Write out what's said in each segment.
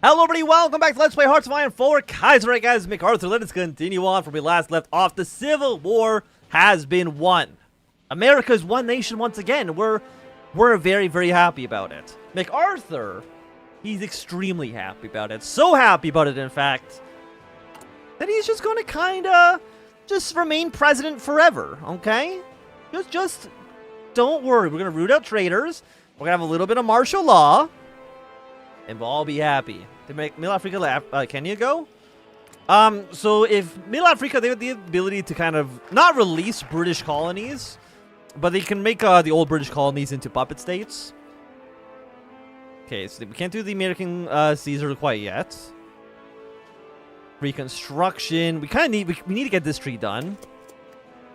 Hello everybody, welcome back to Let's Play Hearts of Iron 4 Kaiserreich as MacArthur. Let us continue on from where we last left off. The Civil War has been won. America is one nation once again. We're very, very happy about it. MacArthur, he's extremely happy about it. So happy about it, in fact, that he's just gonna kinda just remain president forever, okay? Just don't worry. We're gonna root out traitors. We're gonna have a little bit of martial law. And we'll all be happy. To make Middle Africa, Kenya go? So if Middle Africa, they have the ability to kind of not release British colonies, but they can make the old British colonies into puppet states. Okay, so we can't do the American Caesar quite yet. Reconstruction. We kind of need we need to get this tree done.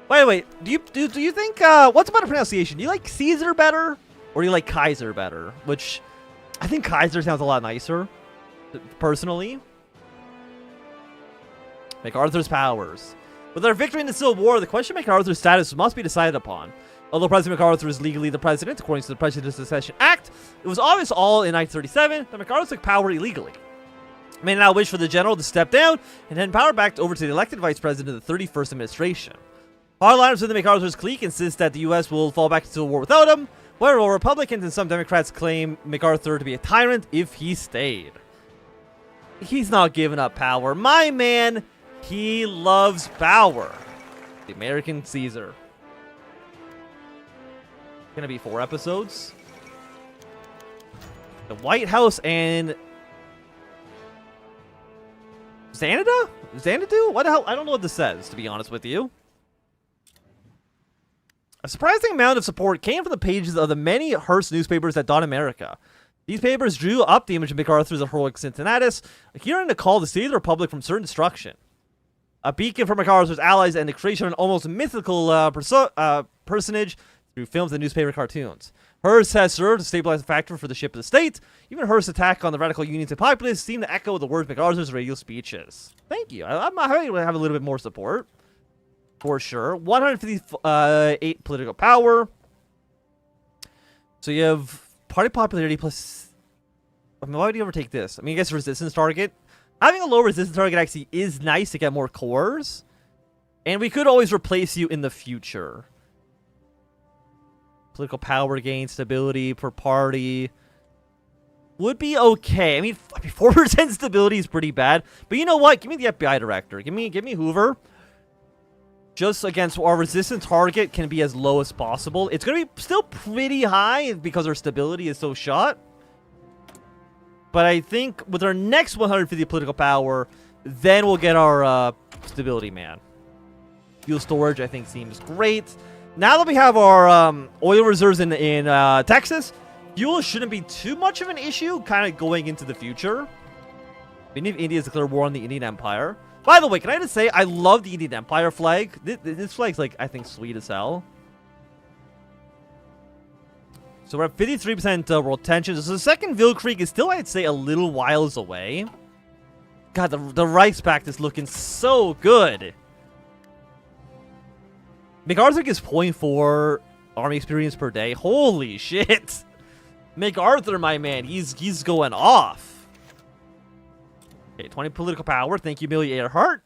By the way, do you think what's about the pronunciation? Do you like Caesar better or do you like Kaiser better? Which I think Kaiser sounds a lot nicer, personally. MacArthur's powers. With our victory in the Civil War, the question of MacArthur's status must be decided upon. Although President MacArthur is legally the president, according to the President's Succession Act, it was obvious all in 1937 that MacArthur took power illegally. It may now wish for the general to step down and hand power back over to the elected vice president of the 31st administration. Hardliners within MacArthur's clique insist that the U.S. will fall back into civil war without him, while Republicans and some Democrats claim MacArthur to be a tyrant if he stayed. He's not giving up power. My man, he loves power. The American Caesar. Gonna be 4 episodes. The White House and Xanadu? Xanadu? What the hell? I don't know what this says, to be honest with you. A surprising amount of support came from the pages of the many Hearst newspapers that dot America. These papers drew up the image of MacArthur as a heroic Cincinnatus, hearing the call to save the Republic from certain destruction. A beacon for MacArthur's allies and the creation of an almost mythical personage through films and newspaper cartoons. Hearst has served as a stabilizing factor for the ship of the state. Even Hearst's attack on the radical unions and populists seemed to echo the words of MacArthur's radio speeches. Thank you. I'm happy to have a little bit more support. For sure. 158 political power. So you have party popularity plus... I mean, why would you ever take this? I mean, I guess resistance target. Having a low resistance target actually is nice to get more cores. And we could always replace you in the future. Political power gain, stability per party. Would be okay. I mean 4% stability is pretty bad. But you know what? Give me the FBI director. Give me Hoover. Just against our resistance target can be as low as possible. It's going to be still pretty high because our stability is so shot. But I think with our next 150 political power, then we'll get our stability man. Fuel storage, I think, seems great. Now that we have our oil reserves in Texas, fuel shouldn't be too much of an issue kind of going into the future. We need India to declare war on the Indian Empire. By the way, can I just say, I love the Indian Empire flag. This flag's, like, I think, sweet as hell. So we're at 53% world tension. So the second Ville Creek is still, I'd say, a little whiles away. God, the Reichspakt is looking so good. MacArthur gets 0.4 army experience per day. Holy shit. MacArthur, my man, he's going off. Okay, 20 political power. Thank you, Amelia Earhart.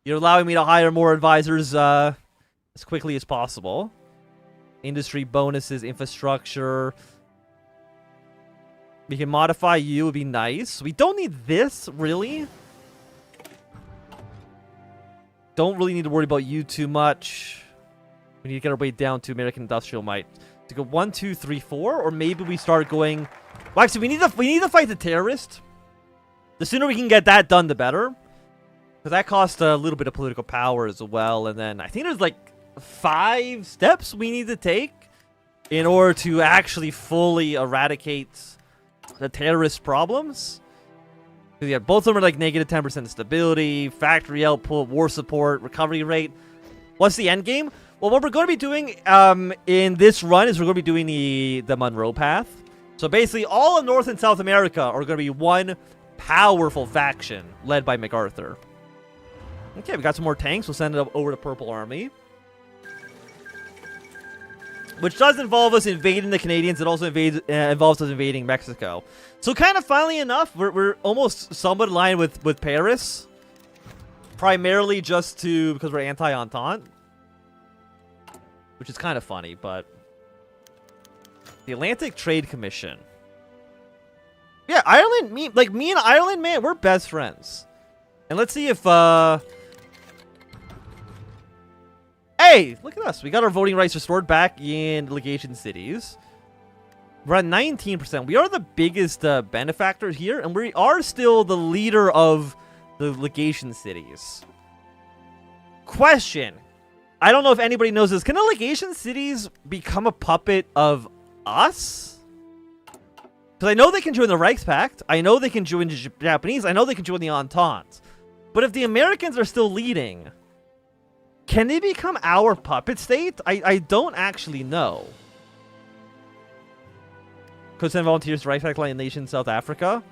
You're allowing me to hire more advisors as quickly as possible. Industry bonuses, infrastructure. We can modify you. Would be nice. We don't need this, really. Don't really need to worry about you too much. We need to get our way down to American Industrial Might. To go 1, 2, 3, 4, or maybe we start going. Well, actually, we need to fight the terrorist. The sooner we can get that done, the better. Because that costs a little bit of political power as well. And then I think there's like 5 steps we need to take in order to actually fully eradicate the terrorist problems. Yeah, both of them are like negative 10% stability, factory output, war support, recovery rate. What's the end game? Well, what we're going to be doing in this run is we're going to be doing the Monroe Path. So basically, all of North and South America are going to be one powerful faction led by MacArthur. Okay, we got some more tanks. We'll send it over to Purple Army. which does involve us invading the Canadians. It also involves us invading Mexico. So kind of funnily enough, we're almost somewhat aligned with Paris. Primarily just because we're anti-Entente. Which is kind of funny, but... The Atlantic Trade Commission. Yeah, Ireland, me and Ireland, man, we're best friends. And let's see if, Hey, look at us. We got our voting rights restored back in legation cities. We're at 19%. We are the biggest benefactors here, and we are still the leader of the legation cities. Question. I don't know if anybody knows this. Can the legation cities become a puppet of us? Because I know they can join the Reichspakt. I know they can join the Japanese. I know they can join the Entente. But if the Americans are still leading, can they become our puppet state? I don't actually know. Could send volunteers to Reichspakt Line Nation South Africa.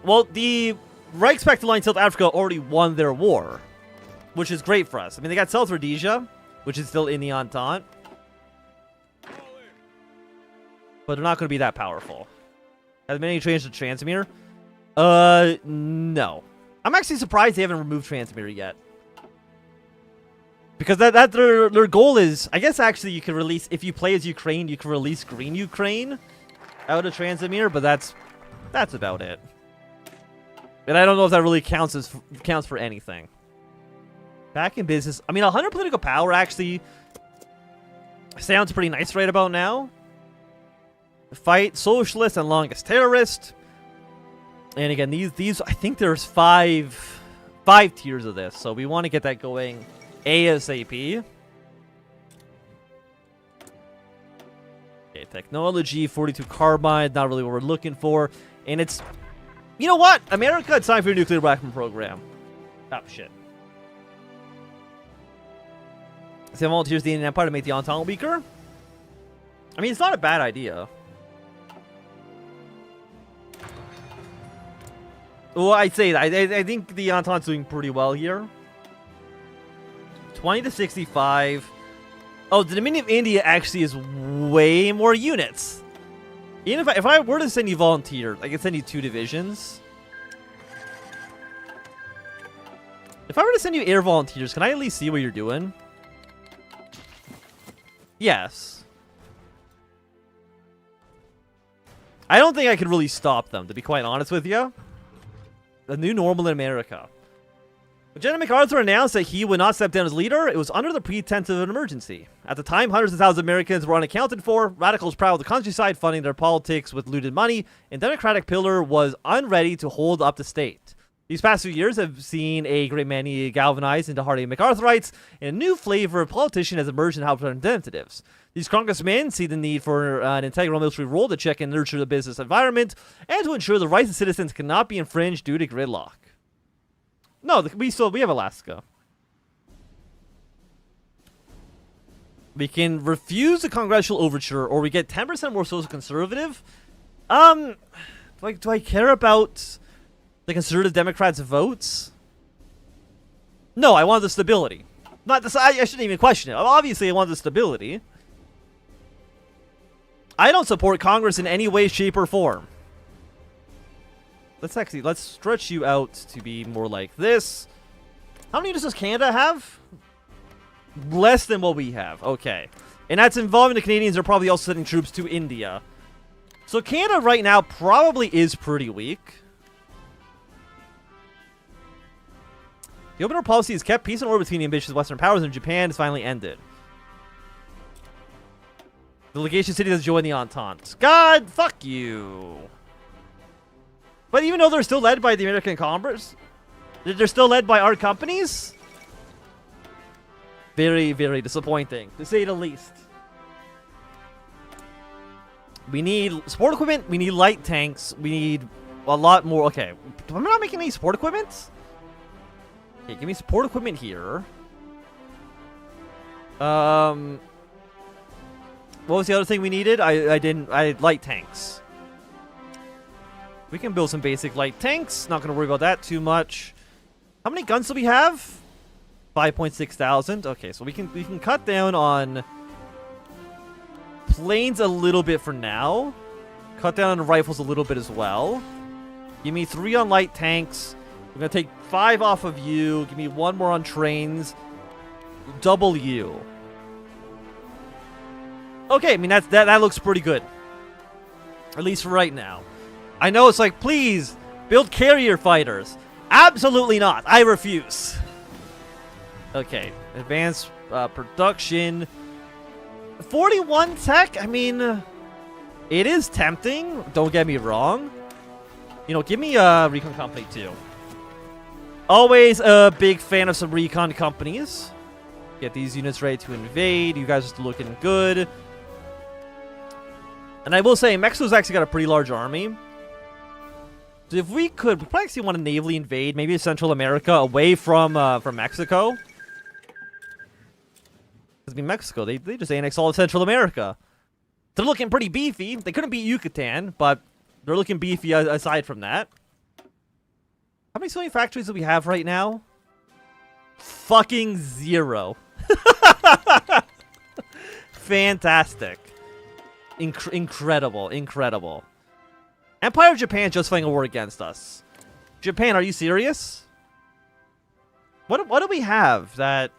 Well, the Reichspakt Line South Africa already won their war, which is great for us. I mean, they got South Rhodesia, which is still in the Entente. But they're not going to be that powerful. Has been any change to Transamere? No. I'm actually surprised they haven't removed Transamere yet. Because their goal is, I guess actually you can release, if you play as Ukraine, you can release Green Ukraine out of Transamere, but that's about it. And I don't know if that really counts for anything. Back in business. I mean, 100 political power actually sounds pretty nice right about now. Fight socialist and longest terrorist. And again, these I think there's five tiers of this, so we want to get that going ASAP. Okay, technology, 42 carbide, not really what we're looking for. And it's, you know what? America, it's time for your nuclear weapon program. Oh, shit. Send volunteers to the Indian Empire to make the Entente weaker. I mean, it's not a bad idea. Well, I'd say that. I think the Entente's doing pretty well here. 20 to 65. Oh, the Dominion of India actually is way more units. Even if I were to send you volunteers, I could send you 2 divisions. If I were to send you air volunteers, can I at least see what you're doing? Yes. I don't think I could really stop them, to be quite honest with you. The new normal in America. When General MacArthur announced that he would not step down as leader, it was under the pretense of an emergency. At the time, hundreds of thousands of Americans were unaccounted for, radicals prowled the countryside funding their politics with looted money, and Democratic pillar was unready to hold up the state. These past few years have seen a great many galvanized into hardy MacArthurites, and a new flavor of politician has emerged in House of Representatives. These congressmen see the need for an integral military role to check and nurture the business environment, and to ensure the rights of citizens cannot be infringed due to gridlock. No, we have Alaska. We can refuse the congressional overture, or we get 10% more social conservative. Do I care about the conservative Democrats' votes? No, I want the stability. Not this. I shouldn't even question it. Obviously, I want the stability. I don't support Congress in any way, shape, or form. Let's stretch you out to be more like this. How many units does Canada have? Less than what we have. Okay. And that's involving the Canadians. They're probably also sending troops to India. So Canada right now probably is pretty weak. The open door policy has kept peace and order between the ambitious Western powers, and Japan has finally ended. The legation city has joined the Entente. God, fuck you. But even though they're still led by the American Congress, they're still led by our companies? Very, very disappointing, to say the least. We need support equipment, we need light tanks, we need a lot more. Okay, am I not making any support equipment? Okay, give me support equipment here. What was the other thing we needed? I had light tanks. We can build some basic light tanks. Not going to worry about that too much. How many guns do we have? 5,600. Okay, so we can cut down on planes a little bit for now. Cut down on the rifles a little bit as well. Give me 3 on light tanks. I'm going to take 5 off of you. Give me 1 more on trains. Double you. Okay, I mean, that looks pretty good. At least for right now. I know it's like, please, build carrier fighters. Absolutely not. I refuse. Okay, advanced production. 41 tech? I mean, it is tempting. Don't get me wrong. You know, give me a recon company too. Always a big fan of some recon companies. Get these units ready to invade. You guys are still looking good. And I will say, Mexico's actually got a pretty large army. So if we could, we probably actually want to navally invade maybe Central America away from Mexico. I mean, Mexico, they just annexed all of Central America. They're looking pretty beefy. They couldn't beat Yucatan, but they're looking beefy aside from that. How many civilian factories do we have right now? Fucking 0. Fantastic. Incredible. Incredible. Empire of Japan just fighting a war against us. Japan, are you serious? What do we have that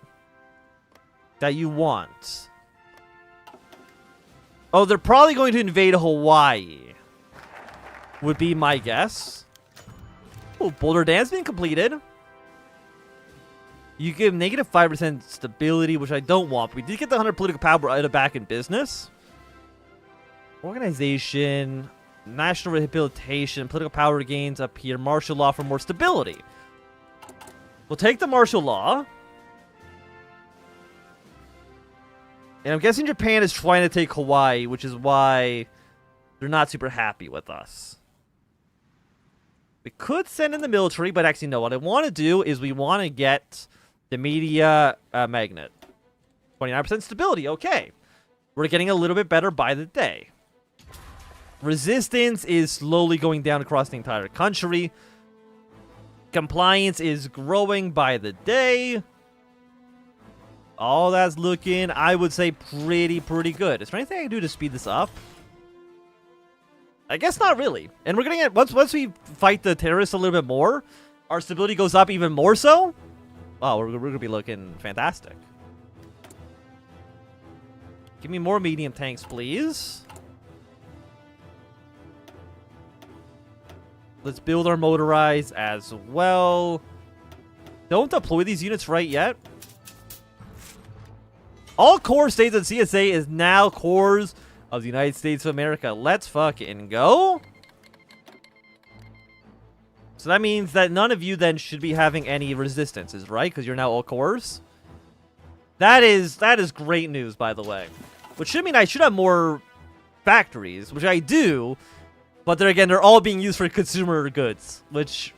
you want? Oh, they're probably going to invade Hawaii. Would be my guess. Oh, Boulder Dam's been completed. You give negative 5% stability, which I don't want. We did get the 100 political power back in business. Organization, national rehabilitation, political power gains up here. Martial law for more stability. We'll take the martial law. And I'm guessing Japan is trying to take Hawaii, which is why they're not super happy with us. We could send in the military, but actually, no. What I want to do is we want to get the media magnet. 29% stability. Okay. We're getting a little bit better by the day. Resistance is slowly going down across the entire country. Compliance is growing by the day. All that's looking, I would say, pretty good. Is there anything I can do to speed this up? I guess not really. And we're gonna get, once we fight the terrorists a little bit more, our stability goes up even more so. Oh, we're gonna be looking fantastic. Give me more medium tanks, please. Let's build our motorized as well. Don't deploy these units right yet. All core states of CSA is now cores of the United States of America. Let's fucking go. So that means that none of you then should be having any resistances, right? Because you're now all cores. That is great news, by the way. Which should mean I should have more factories, which I do. But then again, they're all being used for consumer goods, which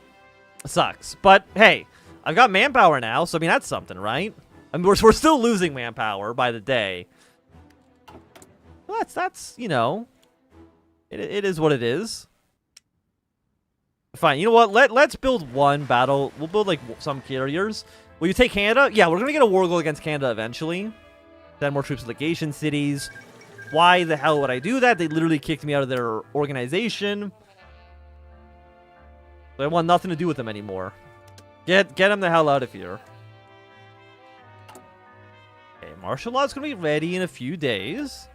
sucks. But hey, I've got manpower now, so I mean, that's something, right? I mean, we're still losing manpower by the day. Well, that's you know, it is what it is. Fine, you know what? Let's build one battle. We'll build like some carriers. Will you take Canada? Yeah, we're gonna get a war goal against Canada eventually. Send more troops to legation cities. Why the hell would I do that? They literally kicked me out of their organization. So I want nothing to do with them anymore. Get them the hell out of here. Okay, martial law is going to be ready in a few days.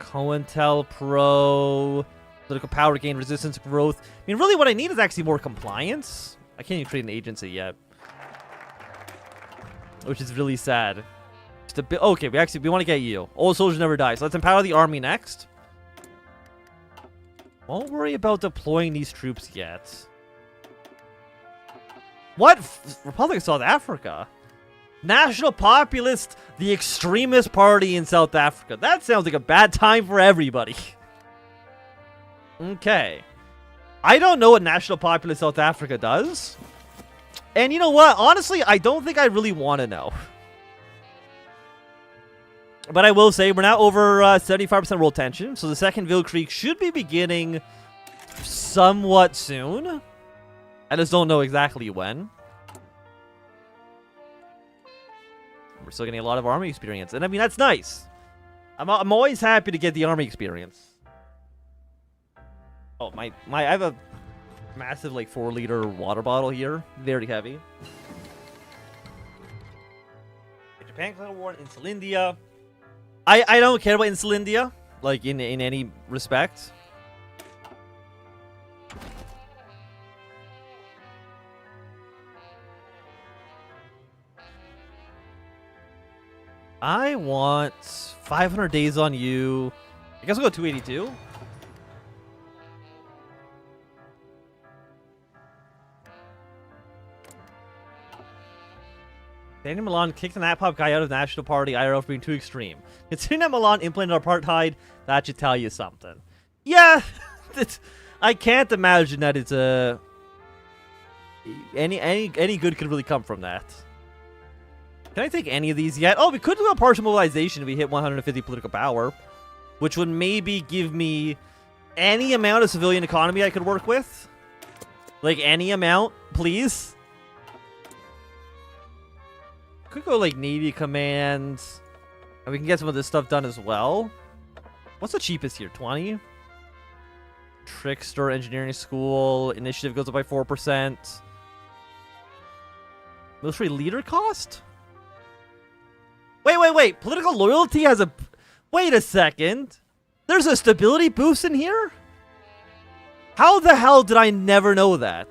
COINTELPRO. Political power gain, resistance growth. I mean, really what I need is actually more compliance. I can't even create an agency yet. Which is really sad. Okay, we want to get you. Old soldiers never die. So let's empower the army next. Won't worry about deploying these troops yet. What? Republic of South Africa? National Populist, the extremist party in South Africa. That sounds like a bad time for everybody. Okay. I don't know what National Populist South Africa does. And you know what? Honestly, I don't think I really want to know. But I will say, we're now over 75% world tension. So the second Ville Creek should be beginning somewhat soon. I just don't know exactly when. We're still getting a lot of army experience. And I mean, that's nice. I'm always happy to get the army experience. Oh, I have a massive, like, 4-liter water bottle here. Very heavy. Japan declared war on Insulindia. I don't care about Insulindia, like, in any respect. I want 500 days on you. I guess I'll go 282. Daniel Milan kicked the Nat-Pop guy out of the National Party IRL for being too extreme. Considering that Milan implemented apartheid, that should tell you something. Yeah, I can't imagine that it's any good could really come from that. Can I take any of these yet? Oh, we could do a partial mobilization if we hit 150 political power, which would maybe give me any amount of civilian economy I could work with. Like, any amount, please. Could go, like, Navy Command. And we can get some of this stuff done as well. What's the cheapest here? 20? Trickster Engineering School. Initiative goes up by 4%. Military leader cost? Wait. Political loyalty has a... Wait a second. There's a stability boost in here? How the hell did I never know that?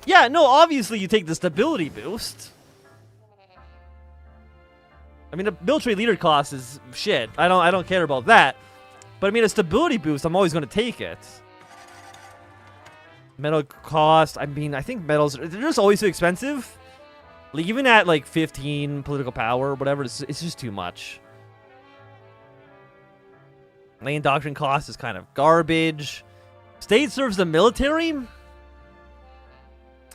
Yeah, no, obviously you take the stability boost. I mean, the military leader cost is shit. I don't care about that. But I mean, a stability boost, I'm always going to take it. Metal cost, I mean, I think metals, they're just always too expensive. Like, even at, like, 15 political power or whatever, it's just too much. Lane doctrine cost is kind of garbage. State serves the military?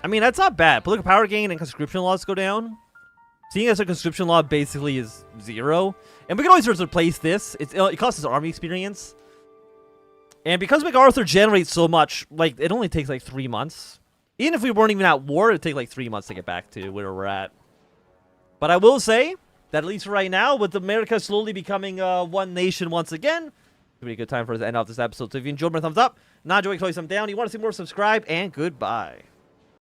I mean, that's not bad. Political power gain and conscription laws go down. Seeing as a conscription law basically is 0. And we can always just replace this. It costs us army experience. And because MacArthur generates so much, like, it only takes, like, 3 months. Even if we weren't even at war, it'd take, like, 3 months to get back to where we're at. But I will say that at least right now, with America slowly becoming one nation once again, it'll be a good time for us to end off this episode. So if you enjoyed, thumbs up. Not enjoying, thumb down. You want to see more, subscribe, and goodbye.